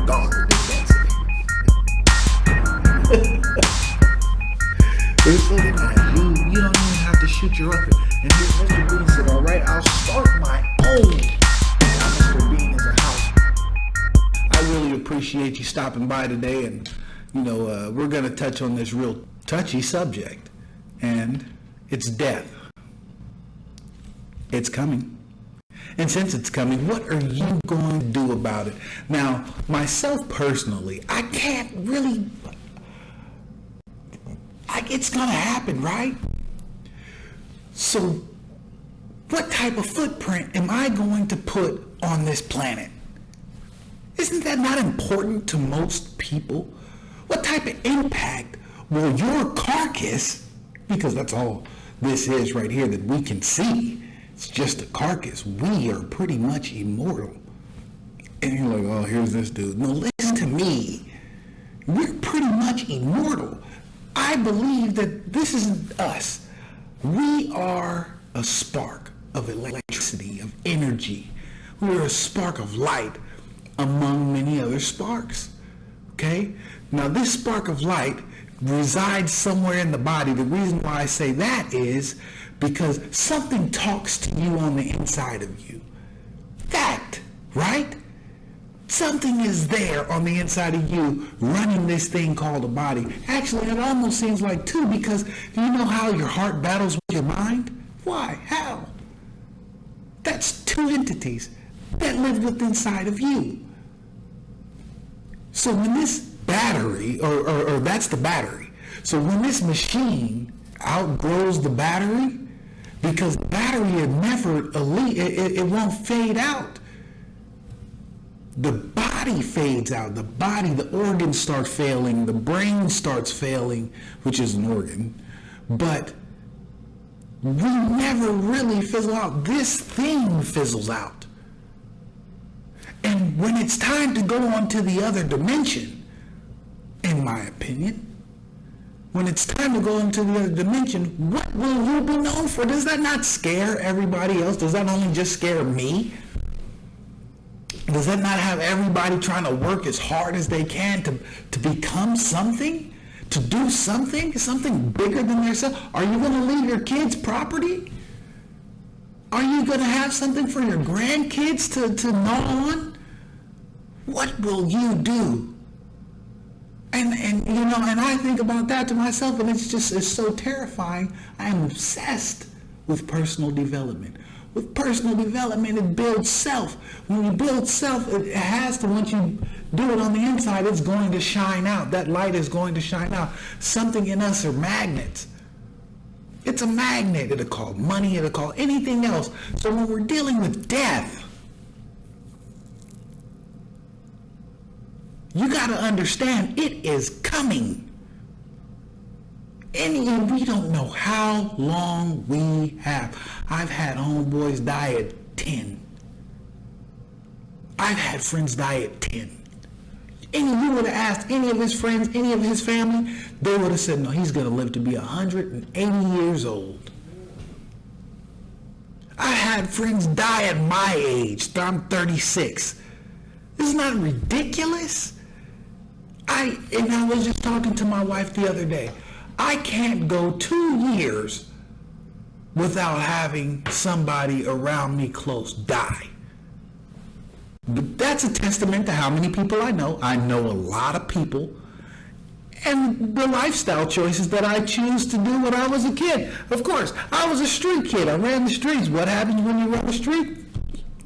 Gone. It's looking at you. You don't even have to shoot your rocket. And here's Mr. Bean said, all right, I'll start my own. Now Mr. Bean is a house. I really appreciate you stopping by today, and we're going to touch on this real touchy subject, and it's death. It's coming. And since it's coming, what are you going to do about it? Now, myself personally, I can't really... it's going to happen, right? So, what type of footprint am I going to put on this planet? Isn't that not important to most people? What type of impact will your carcass, because that's all this is right here that we can see, it's just a carcass. We are pretty much immortal. And you're like, oh, here's this dude. No, listen to me. We're pretty much immortal. I believe that this isn't us. We are a spark of electricity, of energy. We're a spark of light among many other sparks. Okay? Now, this spark of light resides somewhere in the body. The reason why I say that is because something talks to you on the inside of you. That, right? Something is there on the inside of you running this thing called a body. Actually, it almost seems like two, because do you know how your heart battles with your mind? Why? How? That's two entities that live within inside of you. So when this battery, or that's the battery. So when this machine outgrows the battery, because the battery is never it won't fade out. The body fades out. The body, the organs start failing. The brain starts failing, which is an organ. But we never really fizzle out. This thing fizzles out. And when it's time to go on to the other dimension, in my opinion, when it's time to go into the other dimension, what will you be known for? Does that not scare everybody else? Does that only just scare me? Does that not have everybody trying to work as hard as they can to become something? To do something bigger than themselves? Are you going to leave your kids property? Are you going to have something for your grandkids to gnaw on? What will you do? And I think about that to myself, and it's so terrifying. I am obsessed with personal development. With personal development, it builds self. When you build self, it has to, once you do it on the inside, it's going to shine out. That light is going to shine out. Something in us are magnets. It's a magnet. It'll call money. It'll call anything else. So when we're dealing with death, you got to understand it is coming. And we don't know how long we have. I've had homeboys die at 10. I've had friends die at 10. And you would have asked any of his friends, any of his family, they would have said, no, he's going to live to be 180 years old. I had friends die at my age. I'm 36. Isn't that ridiculous? I was just talking to my wife the other day. I can't go 2 years without having somebody around me close die. But that's a testament to how many people I know. I know a lot of people. And the lifestyle choices that I choose to do when I was a kid. Of course, I was a street kid. I ran the streets. What happens when you run the street?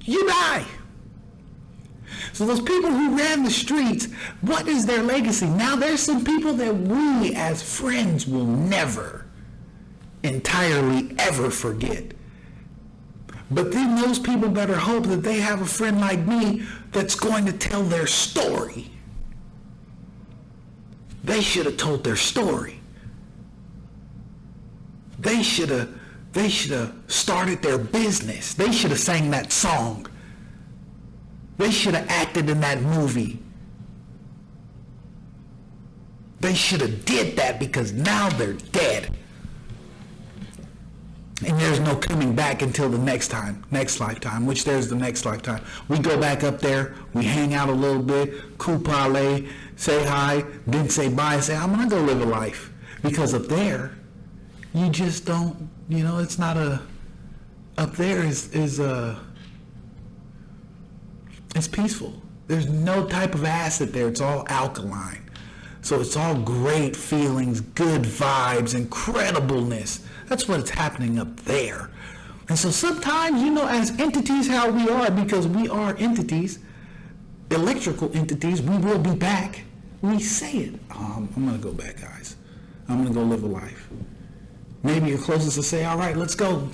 You die. So those people who ran the streets, what is their legacy? Now there's some people that we as friends will never entirely ever forget. But then those people better hope that they have a friend like me that's going to tell their story. They should have told their story. They should have started their business. They should have sang that song. They should have acted in that movie. They should have did that, because now they're dead. And there's no coming back until the next lifetime, which there's the next lifetime. We go back up there, we hang out a little bit, coup parlay, say hi, then say bye, and say, I'm going to go live a life. Because up there, you just don't, it's not up there is it's peaceful. There's no type of acid there. It's all alkaline. So it's all great feelings, good vibes, incredibleness. That's what's happening up there. And so sometimes, as entities, how we are, because we are entities, electrical entities, we will be back. We say it. I'm going to go back, guys. I'm going to go live a life. Maybe your closest will say, all right, let's go.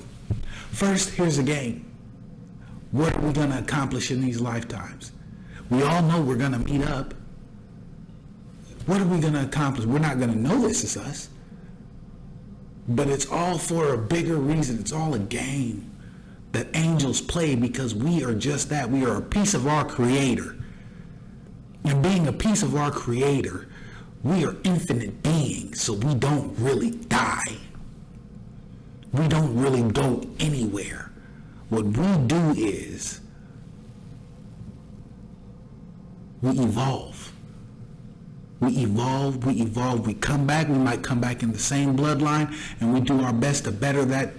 First, here's a game. What are we going to accomplish in these lifetimes? We all know we're going to meet up. What are we going to accomplish? We're not going to know this is us. But it's all for a bigger reason. It's all a game that angels play because we are just that. We are a piece of our Creator. And being a piece of our Creator, we are infinite beings, so we don't really die. We don't really go anywhere. What we do is we evolve. We evolve, we come back, we might come back in the same bloodline, and we do our best to better that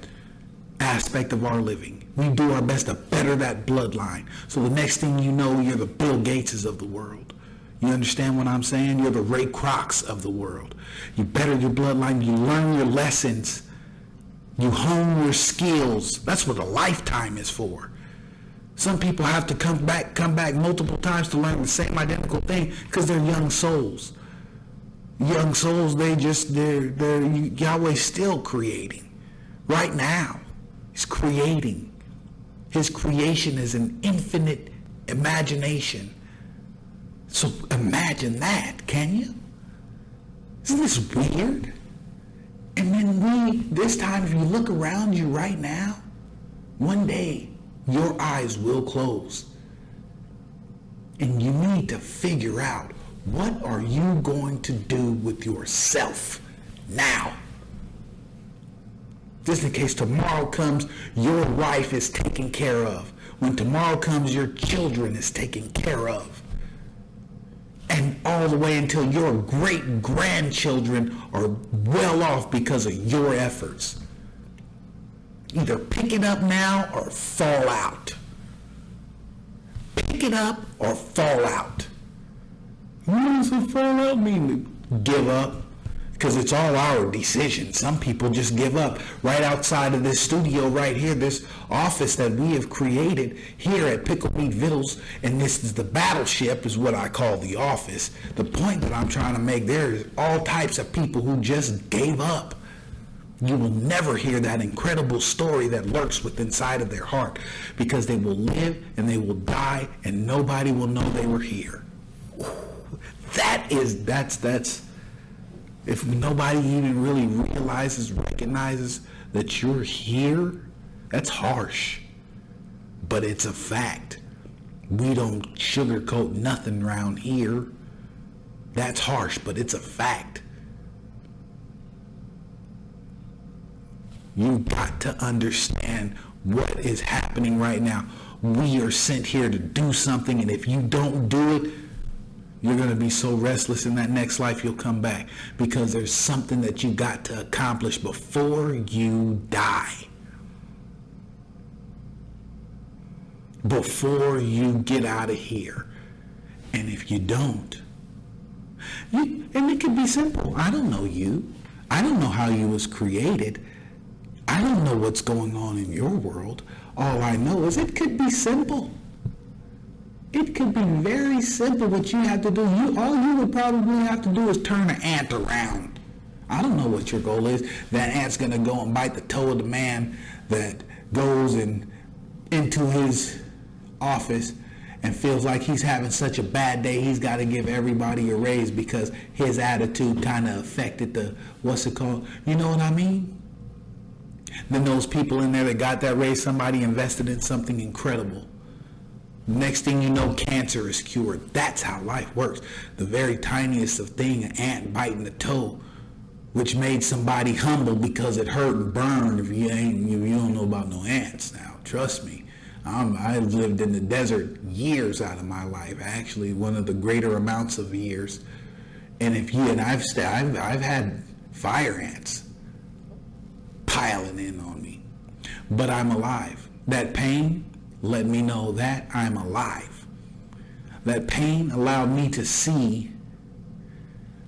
aspect of our living. We do our best to better that bloodline. So the next thing you know, you're the Bill Gateses of the world. You understand what I'm saying? You're the Ray Krocs of the world. You better your bloodline, you learn your lessons, you hone your skills. That's what a lifetime is for. Some people have to come back multiple times to learn the same identical thing because they're young souls. Young souls, they're Yahweh's still creating. Right now, He's creating. His creation is an infinite imagination. So imagine that, can you? Isn't this weird? And then this time, if you look around you right now, one day, your eyes will close. And you need to figure out, what are you going to do with yourself now? Just in case tomorrow comes, your wife is taken care of. When tomorrow comes, your children is taken care of. And all the way until your great-grandchildren are well off because of your efforts. Either pick it up now or fall out. Pick it up or fall out. What does a fall out mean? Give up. Because it's all our decision. Some people just give up. Right outside of this studio right here, this office that we have created here at Pickle Vittles, and this is the Battleship, is what I call the office. The point that I'm trying to make there is all types of people who just gave up. You will never hear that incredible story that lurks within inside of their heart, because they will live and they will die and nobody will know they were here. That's if nobody even really recognizes that you're here, that's harsh. But it's a fact. We don't sugarcoat nothing around here. That's harsh, but it's a fact. You've got to understand what is happening right now. We are sent here to do something, and if you don't do it, you're going to be so restless in that next life you'll come back, because there's something that you got to accomplish before you die. Before you get out of here. And if you don't, and it could be simple. I don't know you. I don't know how you was created. I don't know what's going on in your world. All I know is it could be simple. It could be very simple. What you have to do, all you would probably have to do is turn an ant around. I don't know what your goal is. That ant's going to go and bite the toe of the man that goes into his office and feels like he's having such a bad day, he's got to give everybody a raise because his attitude kind of affected the, what's it called? You know what I mean? Then those people in there that got that raise, somebody invested in something incredible. Next thing you know, cancer is cured. That's how life works. The very tiniest of thing, an ant biting the toe, which made somebody humble because it hurt and burned. If you don't know about no ants now, trust me. I lived in the desert years out of my life, actually one of the greater amounts of years. And I've had fire ants piling in on me, but I'm alive. That pain let me know that I'm alive. That pain allowed me to see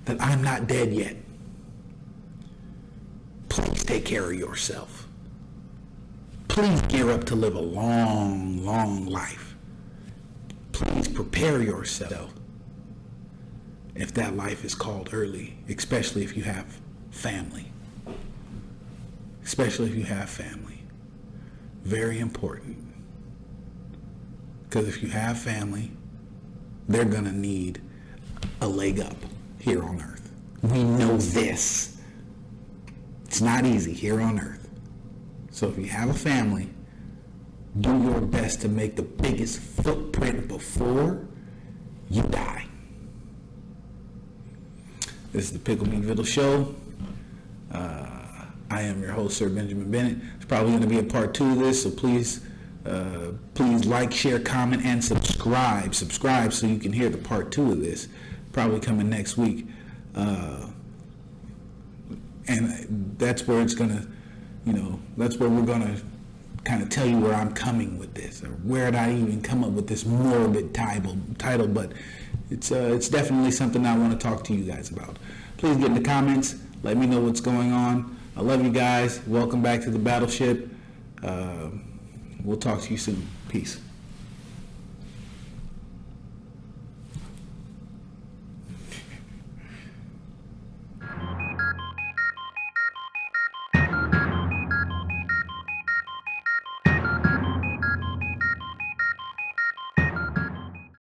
that I'm not dead yet. Please take care of yourself. Please gear up to live a long, long life. Please prepare yourself if that life is called early, especially if you have family. Especially if you have family. Very important. Because if you have family, they're going to need a leg up here on earth. We know this. It's not easy here on earth. So if you have a family, do your best to make the biggest footprint before you die. This is the Pickle Vittles show. I am your host, Sir Benjamin Bennett. It's probably going to be a part 2 of this, so please like, share, comment, and subscribe. Subscribe so you can hear the part 2 of this. Probably coming next week. And that's where it's going to, that's where we're going to kind of tell you where I'm coming with this, or where did I even come up with this morbid title, but it's definitely something I want to talk to you guys about. Please get in the comments. Let me know what's going on. I love you guys. Welcome back to the Battleship. We'll talk to you soon. Peace.